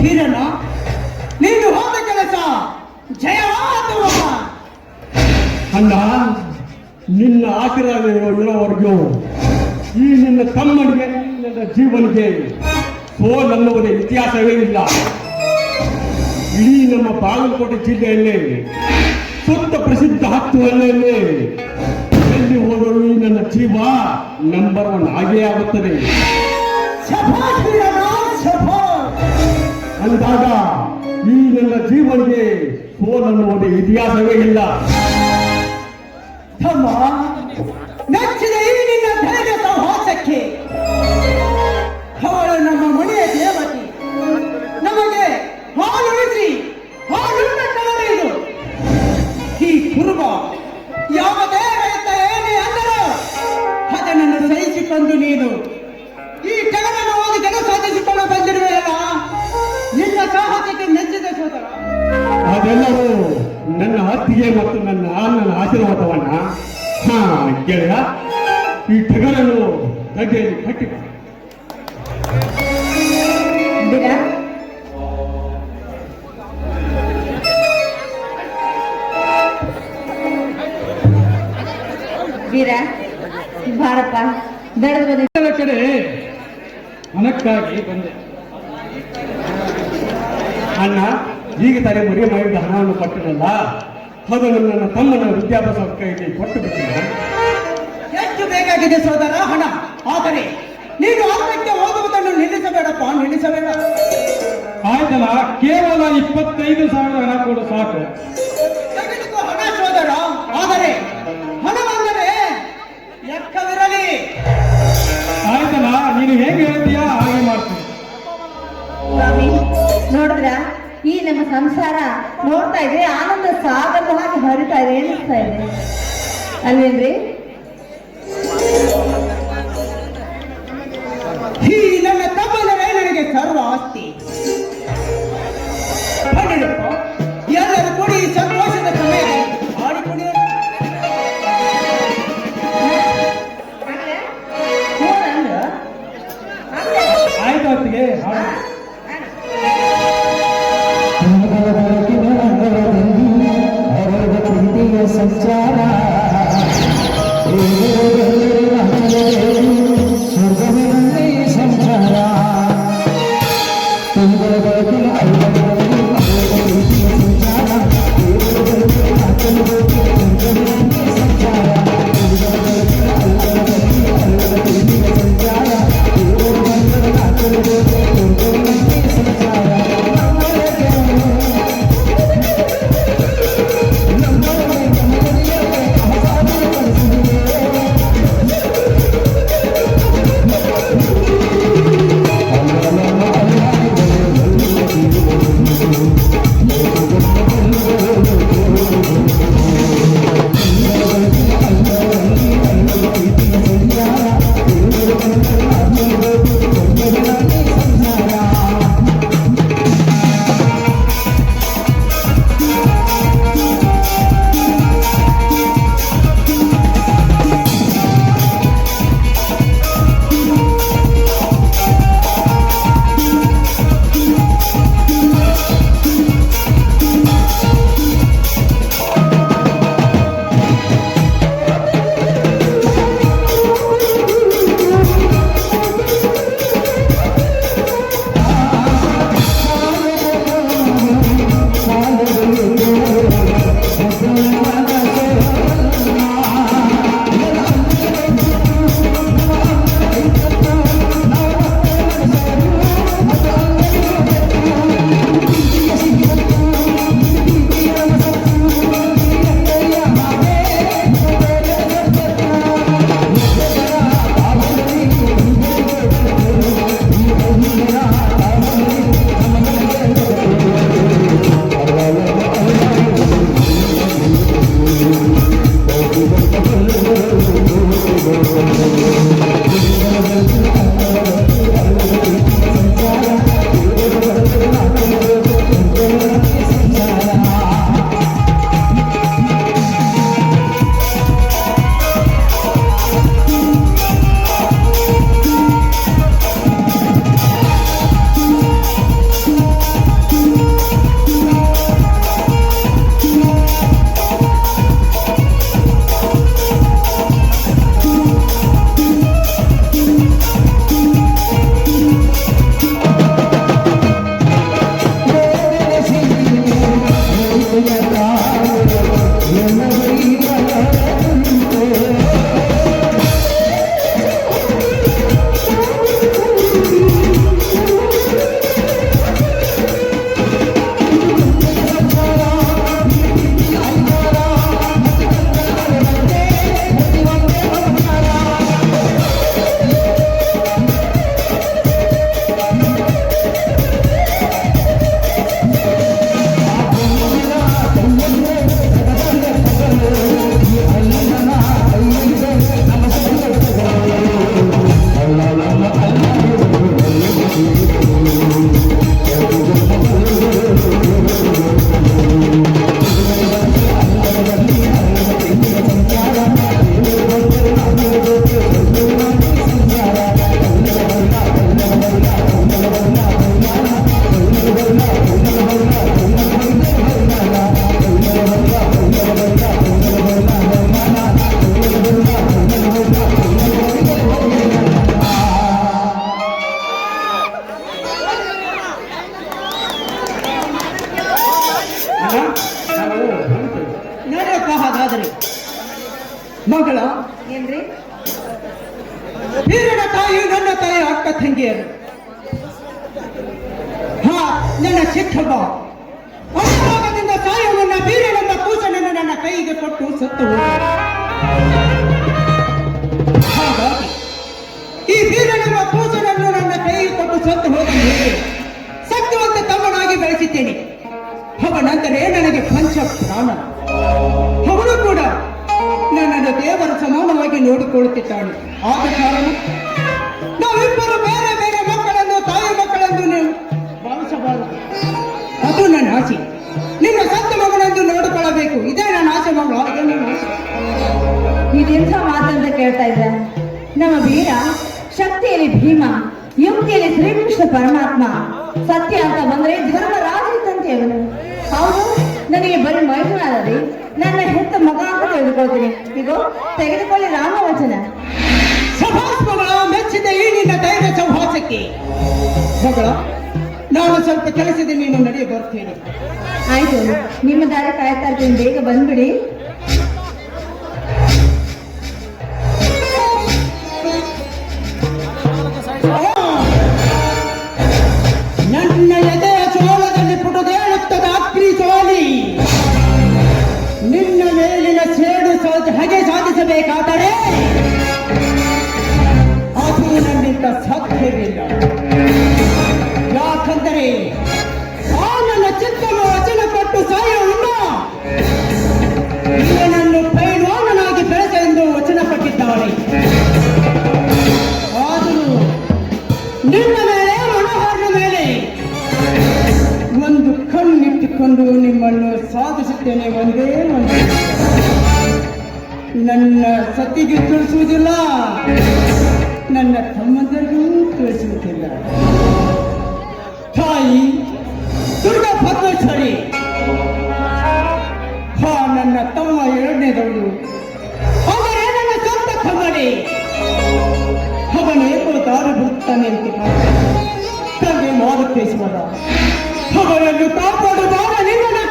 ಧೀರನ ನೀನು ಹೋದ ಕೆಲಸ ಜಯವಾದವ. ಅಣ್ಣ, ನಿನ್ನ ಆಶೀರ್ವಾದ ಇರೋವರೆಗೂ ಈ ನಿನ್ನ ತಮ್ಮನಿಗೆ ನನ್ನ ಜೀವನಿಗೆ ಸೋಲನ್ನುವುದೇ ಇತಿಹಾಸವೇ ಇಲ್ಲ. ಇಡೀ ನಮ್ಮ ಬಾಗಲಕೋಟೆ ಜಿಲ್ಲೆಯಲ್ಲಿ ಸುತ್ತ ಪ್ರಸಿದ್ಧ ಹತ್ತುವಲ್ಲೇ ಎಲ್ಲಿ ಹೋದರೂ ಈ ನನ್ನ ಜೀವ ನಂಬರ್ 1 ಆಗೇ ಆಗುತ್ತದೆ. ಅಂದಾಗ ಈ ನನ್ನ ಜೀವನಿಗೆ ಸೋಲನ್ನುವುದೇ ಇತಿಹಾಸವೇ ಇಲ್ಲ. ತಮ್ಮ, ನೆಚ್ಚಿದ ಈ ನಿನ್ನ ಧೈರ್ಯ ಸಾಹಸಕ್ಕೆ ಅವಳು ನಮ್ಮ ಮನೆಯ ದೇವತೆ. ನಮಗೆ ಹಾಲುಣಿಸಿ ಹಾಲುಣ್ಣ ಕಲರಿದು ಈ ಕುರುಬ ಯಾವ ದೇವತ ಏನೇ ಅಂದರೂ ಅದನ್ನು ಸಹಿಸಿಕೊಂಡು ನೀನು ಈ ಟಗರನ್ನು ಹೋಗಿ ಜನ ಸಾಧಿಸಿಕೊಂಡು ಬಂದಿರುವೆಯಲ್ಲ, ನಿನ್ನ ಸಾಹಸಕ್ಕೆ ನೆಚ್ಚಿದ ಸೋದರ. ಅದೆಲ್ಲವೂ ನನ್ನ ಅತ್ತಿಗೆ ಮತ್ತು ನನ್ನ ಅಣ್ಣನ ಆಶೀರ್ವಾದವನ್ನ. ಕೇಳ, ಈ ಟಗರನ್ನು ಗದ್ದೆಯಲ್ಲಿ ಕಟ್ಟಿ ವೀರ ಬಾರಪ್ಪ, ದಡದ ಬಂದ ಕಡೆ ಹಣಕ್ಕಾಗಿ ಬಂದೆ. ಅಣ್ಣ, ಈಗ ತಾನೇ ಮದುವೆ ಮಾಡಿದ ಹಣವನ್ನು ಕೊಟ್ಟಿರಲ್ಲ, ಅದನ್ನು ನನ್ನ ತಮ್ಮನ ವಿದ್ಯಾಭ್ಯಾಸ ಕೈಗೆ ಕೊಟ್ಟು ಬಿಟ್ಟಿದ್ದೆ. ಎಷ್ಟು ಬೇಕಾಗಿದೆ ಸೋದರ ಹಣ, ಆದರೆ ನೀನು ಆತ್ಮಕ್ಕೆ ಓದುವುದನ್ನು ನಿಲ್ಲಿಸಬೇಡಪ್ಪ, ನಿಲ್ಲಿಸಬೇಡ. ಆಯ್ತಲ್ಲ, ಕೇವಲ 25,000 ಹಣ ಕೊಡು ಸಾಕು. ತೆಗೆದುಕೋ ಹಣ ಸೋದರ, ಆದರೆ ಹಣವೆಂದರೆ ಲೆಕ್ಕವಿರಲಿ. ಆಯ್ತಲ್ಲ, ನೀನು ಹೇಗೆ ಹೇಳ್ತೀಯಾ ಹಾಗೆ ಮಾಡ್ತೀನಿ. ಸ್ವಾಮಿ, ನೋಡಿದ್ರ ಈ ನಮ್ಮ ಸಂಸಾರ ನೋಡ್ತಾ ಇದೆ, ಆನಂದ ಸಾಗರದ ಹಾಗೆ ಹರಿತಾ ಇದೆ, ಏನಿಸ್ತಾ ಇದೆ ಅಲ್ವೇನ್ರಿ? ಈ ನನ್ನ ತಮ್ಮನವೇ ನನಗೆ ಸರ್ವ ಆಸ್ತಿ. ಎಲ್ಲರೂ ಕೂಡಿ ಈ ಸಂತೋಷದ ಸಮಯದಲ್ಲಿ ಆಡಿಕೊಳ್ಳಿ. ಆಯ್ತು ಹೊತ್ತಿಗೆ ಸಂಚಾರ ಸಂಚಾರ ಸಂಚಾರ ನಡೆಯಪ್ಪ ಹಾಗಾದರೆ. ಮಗಳ ಏನ್ರಿ? ವೀರನ ತಾಯಿ ನನ್ನ ತಾಯಿ ಅಕ್ಕ ತಂಗಿಯರು. ನನ್ನ ಚಿಕ್ಕಬ್ಬ ಅನುಭವದಿಂದ ಸಾಯವನ್ನು ವೀರನೆಂಬ ಕೂಸನನ್ನು ನನ್ನ ಕೈಗೆ ಕೊಟ್ಟು ಸತ್ತು ಹೋದ. ಹಾಗಾಗಿ ಈ ವೀರನೆಂಬ ಕೂಸನನ್ನು ನನ್ನ ಕೈಗೆ ಕೊಟ್ಟು ಸತ್ತು ಹೋದ ಮೇಲೆ ಸತ್ಯವಂತ ತಮ್ಮನಾಗಿ ಬೆಳೆಸಿದ್ದೇನೆ. ಅವನಂದರೆ ನನಗೆ ಪಂಚ ಪ್ರಾಣ. ಅವನು ಕೂಡ ನನ್ನನ್ನು ದೇವರ ಸಮಾನವಾಗಿ ನೋಡಿಕೊಳ್ಳುತ್ತಿದ್ದಾನೆ. ಆದ ಕಾರಣ ನಾವಿಬ್ಬರು ಬೇರೆ ಬೇರೆ ಮಕ್ಕಳನ್ನು ತಾಯಿ ಮಕ್ಕಳೆಂದು ನೀವು ಭಾವಿಸಬಾರದು. ಅದು ನನ್ನ ಆಸೆ. ನಿನ್ನ ಸತ್ತ ಮಗನೆಂದು ನೋಡಿಕೊಳ್ಳಬೇಕು. ಇದೇ ನನ್ನ ಆಸೆ ಮಗಳು. ಅದೇ ನನ್ನ ಆಸೆ. ಇದೆಂಥ ಮಾತಂತ ಕೇಳ್ತಾ ಇದ್ದ? ನಮ್ಮ ವೀರ ಶಕ್ತಿಯಲ್ಲಿ ಭೀಮ, ಯುಕ್ತಿಯಲ್ಲಿ ಶ್ರೀಕೃಷ್ಣ ಪರಮಾತ್ಮ, ಸತ್ಯ ಅಂತ ಬಂದ್ರೆ ಧರ್ಮರಾಜ ಇದ್ದಂತೆ ಅವನು. ಅವನು ನನಗೆ ಬರೀ ಮೈದುನಾದರೆ ನನ್ನ ಹೆತ್ತ ಮಗ ಅಂತ ತೆಗೆದುಕೊಳ್ತೀನಿ. ಇದು ತೆಗೆದುಕೊಳ್ಳಿ ರಾಮವಚನ. ಸಭಾಸ್ ಮಗಳ, ಮೆಚ್ಚಿದ ಈ ನಿನ್ನ ಧೈರ್ಯ ಸೌಹಾಸಕ್ಕೆ. ಮಗಳ, ನಾನು ಸ್ವಲ್ಪ ಕೆಲಸದ ನೀನು ನಡೆಯ ಬರ್ತೇನೆ. ಆಯ್ತು, ನಿಮ್ಮ ದಾರಿ ಕಾಯ್ತಾ ಇರ್ತೀನಿ, ಬೇಗ ಬಂದ್ಬಿಡಿ. ನನ್ನ ಎದೆಯ ಚೋಳದಲ್ಲಿ ಪುಟದೇಳುತ್ತದೆ ಅಗ್ನಿ ಚೋಲಿ. ನಿನ್ನ ಮೇಲಿನ ಸೇಡು ಹಾಗೆ ಸಾಧಿಸಬೇಕಾದರೆ ಅದು ನನ್ನಿಂದ ಸಾಧ್ಯವಿಲ್ಲ. ಯಾಕಂದರೆ ಆ ನನ್ನ ಚಿತ್ತನ್ನು ವಚನ ಕೊಟ್ಟು ಸಾಯುವುದಿಲ್ಲ. ಇವನನ್ನು ಪೈಲ್ವಾನನಾಗಿ ಬೆಳೆಸ ಎಂದು ವಚನ ಕೊಟ್ಟಿದ್ದಾಳೆ. ಆದರೂ ನಿನ್ನ ಮೇಲೆ ಮನೋಹರನ ಮೇಲೆ ಒಂದು ಕಣ್ಣಿಟ್ಟುಕೊಂಡು ನಿಮ್ಮನ್ನು ಸಾಧಿಸುತ್ತೇನೆ. ಒಂದೇ ಒಂದು ನನ್ನ ಸತಿಗೆ ತಿಳಿಸುವುದಿಲ್ಲ, ನನ್ನ ತಮ್ಮಂದರಿಗೂ ತಿಳಿಸುವುದಿಲ್ಲ. ತಾಯಿ ದುರ್ಗಾ ಪರಮೇಶ್ವರಿ, ನನ್ನ ತಮ್ಮ ಎರಡನೇದವಳು. ಅವರೇ ನನ್ನ ಸ್ವಂತ ತಮ್ಮನೇ. ಅವನೇಕೋ ದಾರಿ ಬಿಡುತ್ತಾನೆ ಅಂತ ತಂದೆ ಮಾರುತ್ತೇಶ್ವರ. ಅವರನ್ನು ಕಾಪಾಡುವಾಗ ನಿನ್ನನ್ನು